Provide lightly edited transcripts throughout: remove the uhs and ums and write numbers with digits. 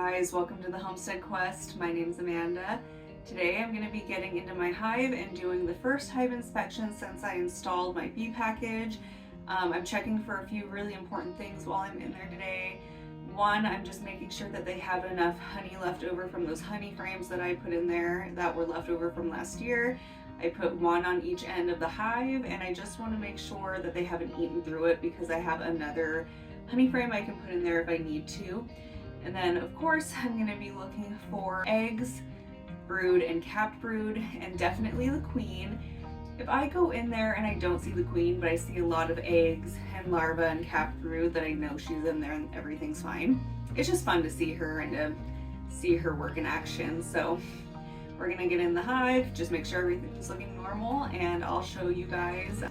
guys, welcome to the Homestead Quest. My name's Amanda. Today I'm going to be getting into my hive and doing the first hive inspection since I installed my bee package. I'm checking for a few really important things while I'm in there today. One, I'm just making sure that they have enough honey left over from those honey frames that I put in there that were left over from last year. I put one on each end of the hive, and I just want to make sure that they haven't eaten through it because I have another honey frame I can put in there if I need to. And then of course I'm going to be looking for eggs, brood and capped brood, and definitely the queen. If I go in there and I don't see the queen, but I see a lot of eggs and larvae and capped brood, that I know she's in there and everything's fine. It's just fun to see her and to see her work in action. So we're gonna get in the hive, just make sure everything's looking normal, and I'll show you guys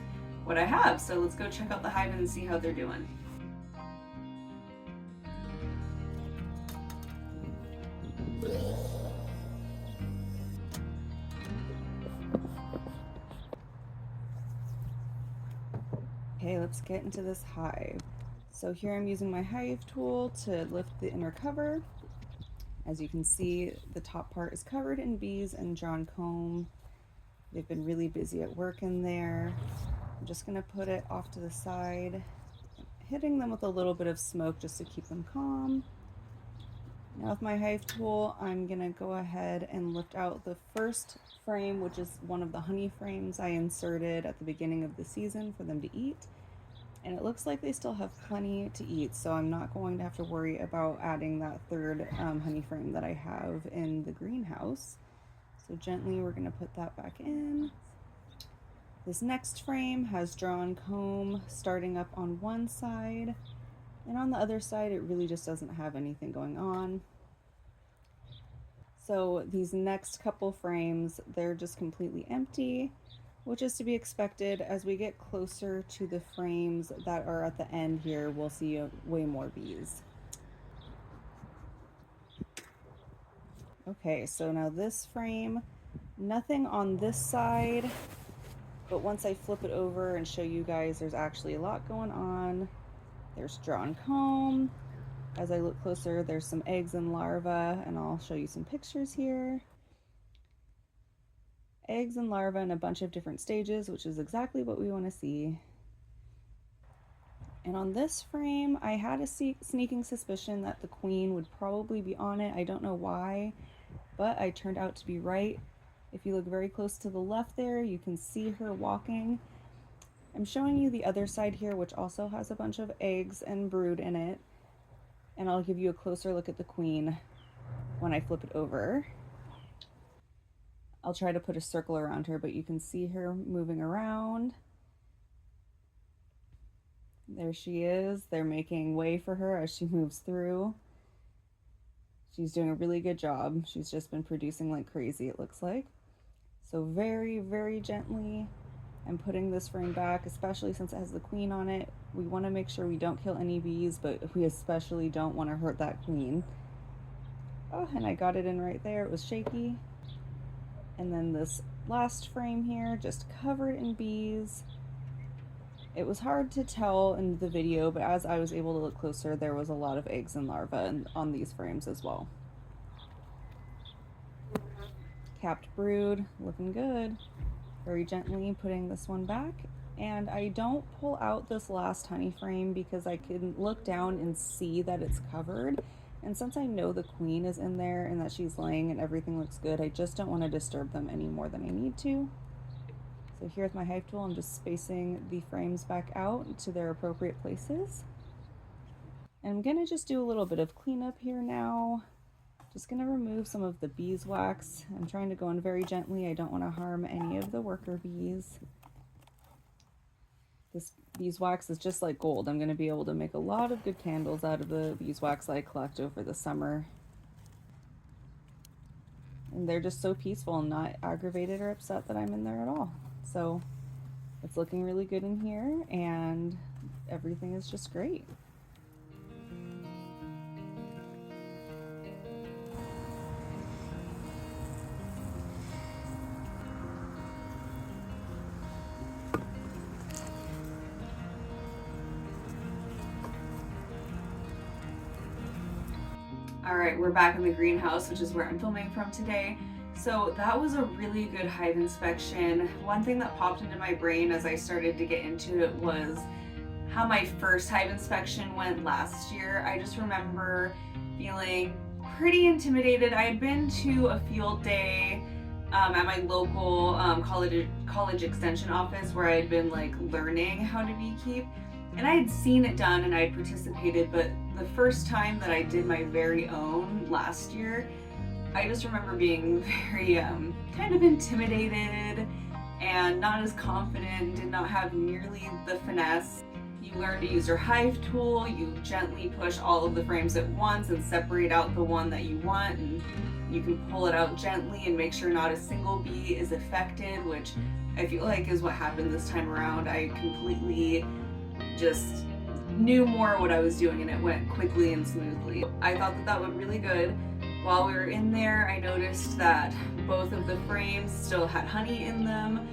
what I have. So let's go check out the hive and see how they're doing. Okay, let's get into this hive. So here I'm using my hive tool to lift the inner cover. As you can see, the top part is covered in bees and drawn comb. They've been really busy at work in there. I'm just gonna put it off to the side, hitting them with a little bit of smoke just to keep them calm. Now with my hive tool, I'm gonna go ahead and lift out the first frame, which is one of the honey frames I inserted at the beginning of the season for them to eat. And it looks like they still have plenty to eat, so I'm not going to have to worry about adding that third honey frame that I have in the greenhouse. So gently we're gonna put that back in. This next frame has drawn comb starting up on one side, and on the other side it really just doesn't have anything going on. So these next couple frames, they're just completely empty, which is to be expected. As we get closer to the frames that are at the end here, we'll see way more bees. Okay, so now this frame, nothing on this side, but once I flip it over and show you guys, there's actually a lot going on. There's drawn comb. As I look closer, there's some eggs and larvae, and I'll show you some pictures here. Eggs and larvae in a bunch of different stages, which is exactly what we want to see. And on this frame, I had a sneaking suspicion that the queen would probably be on it. I don't know why, but I turned out to be right. If you look very close to the left there, you can see her walking. I'm showing you the other side here, which also has a bunch of eggs and brood in it. And I'll give you a closer look at the queen when I flip it over. I'll try to put a circle around her, but you can see her moving around. There she is. They're making way for her as she moves through. She's doing a really good job. She's just been producing like crazy, it looks like. So very, very gently, I'm putting this frame back, especially since it has the queen on it. We want to make sure we don't kill any bees, but we especially don't want to hurt that queen. Oh, and I got it in right there. It was shaky. And then this last frame here, just covered in bees. It was hard to tell in the video, but as I was able to look closer, there was a lot of eggs and larvae on these frames as well. Capped brood, looking good. Very gently putting this one back. And I don't pull out this last honey frame because I can look down and see that it's covered. And since I know the queen is in there and that she's laying and everything looks good, I just don't want to disturb them any more than I need to. So here with my hive tool, I'm just spacing the frames back out to their appropriate places. And I'm gonna just do a little bit of cleanup here now. Just gonna remove some of the beeswax. I'm trying to go in very gently. I don't want to harm any of the worker bees. This beeswax is just like gold. I'm going to be able to make a lot of good candles out of the beeswax I collect over the summer. And they're just so peaceful and not aggravated or upset that I'm in there at all. So it's looking really good in here, and everything is just great. All Alright, we're back in the greenhouse, which is where I'm filming from today. So that was a really good hive inspection. One thing that popped into my brain as I started to get into it was how my first hive inspection went last year. I just remember feeling pretty intimidated. I had been to a field day at my local college extension office where I had been like learning how to beekeep, and I had seen it done and I had participated, but the first time that I did my very own last year, I just remember being very kind of intimidated and not as confident, did not have nearly the finesse. You learn to use your hive tool, you gently push all of the frames at once and separate out the one that you want, and you can pull it out gently and make sure not a single bee is affected, which I feel like is what happened this time around. I completely just knew more what I was doing and it went quickly and smoothly. I thought that that went really good. While we were in there, I noticed that both of the frames still had honey in them.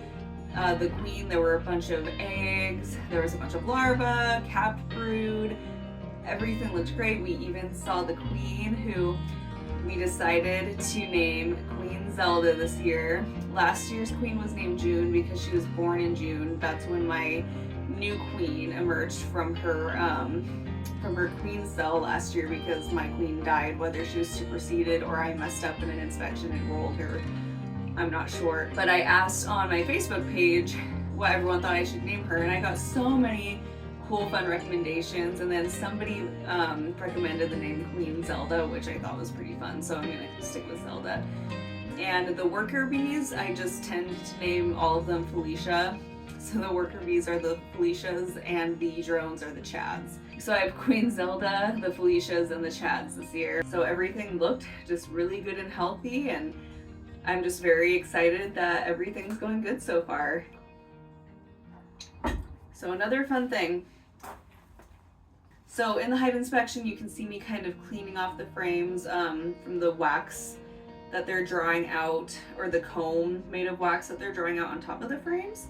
The queen, there were a bunch of eggs, there was a bunch of larvae, capped brood, everything looked great. We even saw the queen, who we decided to name Queen Zelda this year. Last year's queen was named June because she was born in June. That's when my new queen emerged from her queen cell last year, because my queen died, whether she was superseded or I messed up in an inspection and rolled her. I'm not sure. But I asked on my Facebook page what everyone thought I should name her, and I got so many cool, fun recommendations, and then somebody recommended the name Queen Zelda, which I thought was pretty fun, so I'm gonna stick with Zelda. And the worker bees, I just tend to name all of them Felicia. So the worker bees are the Felicias and the drones are the Chads. So I have Queen Zelda, the Felicias, and the Chads this year. So everything looked just really good and healthy, and I'm just very excited that everything's going good so far. So another fun thing. So in the hive inspection, you can see me kind of cleaning off the frames from the wax that they're drawing out, or the comb made of wax that they're drawing out on top of the frames.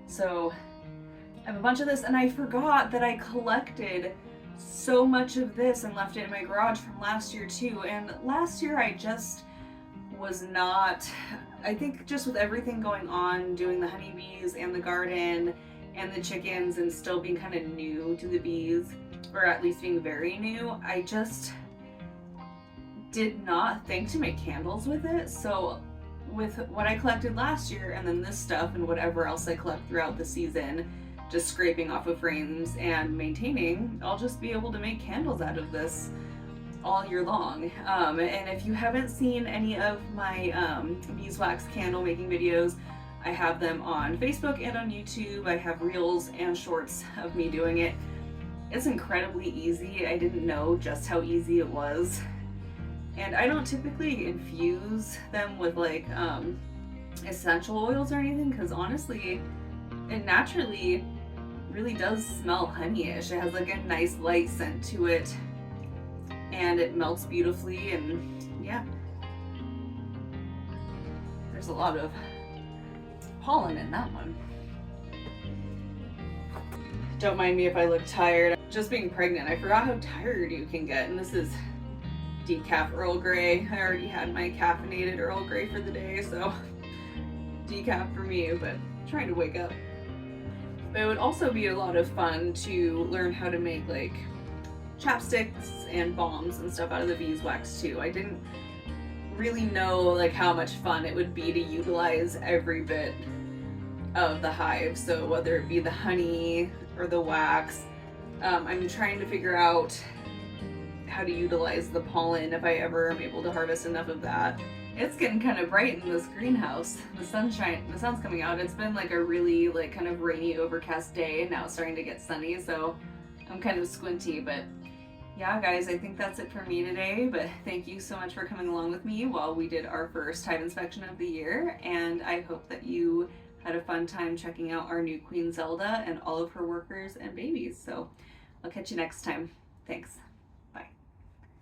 So I have a bunch of this, and I forgot that I collected so much of this and left it in my garage from last year too. And last year I just was not, I think just with everything going on, doing the honeybees and the garden and the chickens and still being kind of new to the bees, or at least being very new, I just did not think to make candles with it. So with what I collected last year and then this stuff and whatever else I collect throughout the season, just scraping off of frames and maintaining, I'll just be able to make candles out of this all year long. And if you haven't seen any of my beeswax candle making videos, I have them on Facebook and on YouTube. I have reels and shorts of me doing it. It's incredibly easy. I didn't know just how easy it was. And I don't typically infuse them with like essential oils or anything, because honestly, it naturally really does smell honeyish. It has like a nice light scent to it, and it melts beautifully, and yeah. There's a lot of pollen in that one. Don't mind me if I look tired. Just being pregnant, I forgot how tired you can get, and this is decaf Earl Grey. I already had my caffeinated Earl Grey for the day, so decaf for me, but I'm trying to wake up. But it would also be a lot of fun to learn how to make like chapsticks and balms and stuff out of the beeswax too. I didn't really know like how much fun it would be to utilize every bit of the hive. So whether it be the honey or the wax, I'm trying to figure out how to utilize the pollen if I ever am able to harvest enough of that. It's getting kind of bright in this greenhouse. The sun's coming out. It's been like a really like kind of rainy, overcast day, and now it's starting to get sunny, so I'm kind of squinty. But yeah, guys, I think that's it for me today. But thank you so much for coming along with me while we did our first hive inspection of the year, and I hope that you had a fun time checking out our new Queen Zelda and all of her workers and babies. So I'll catch you next time. Thanks.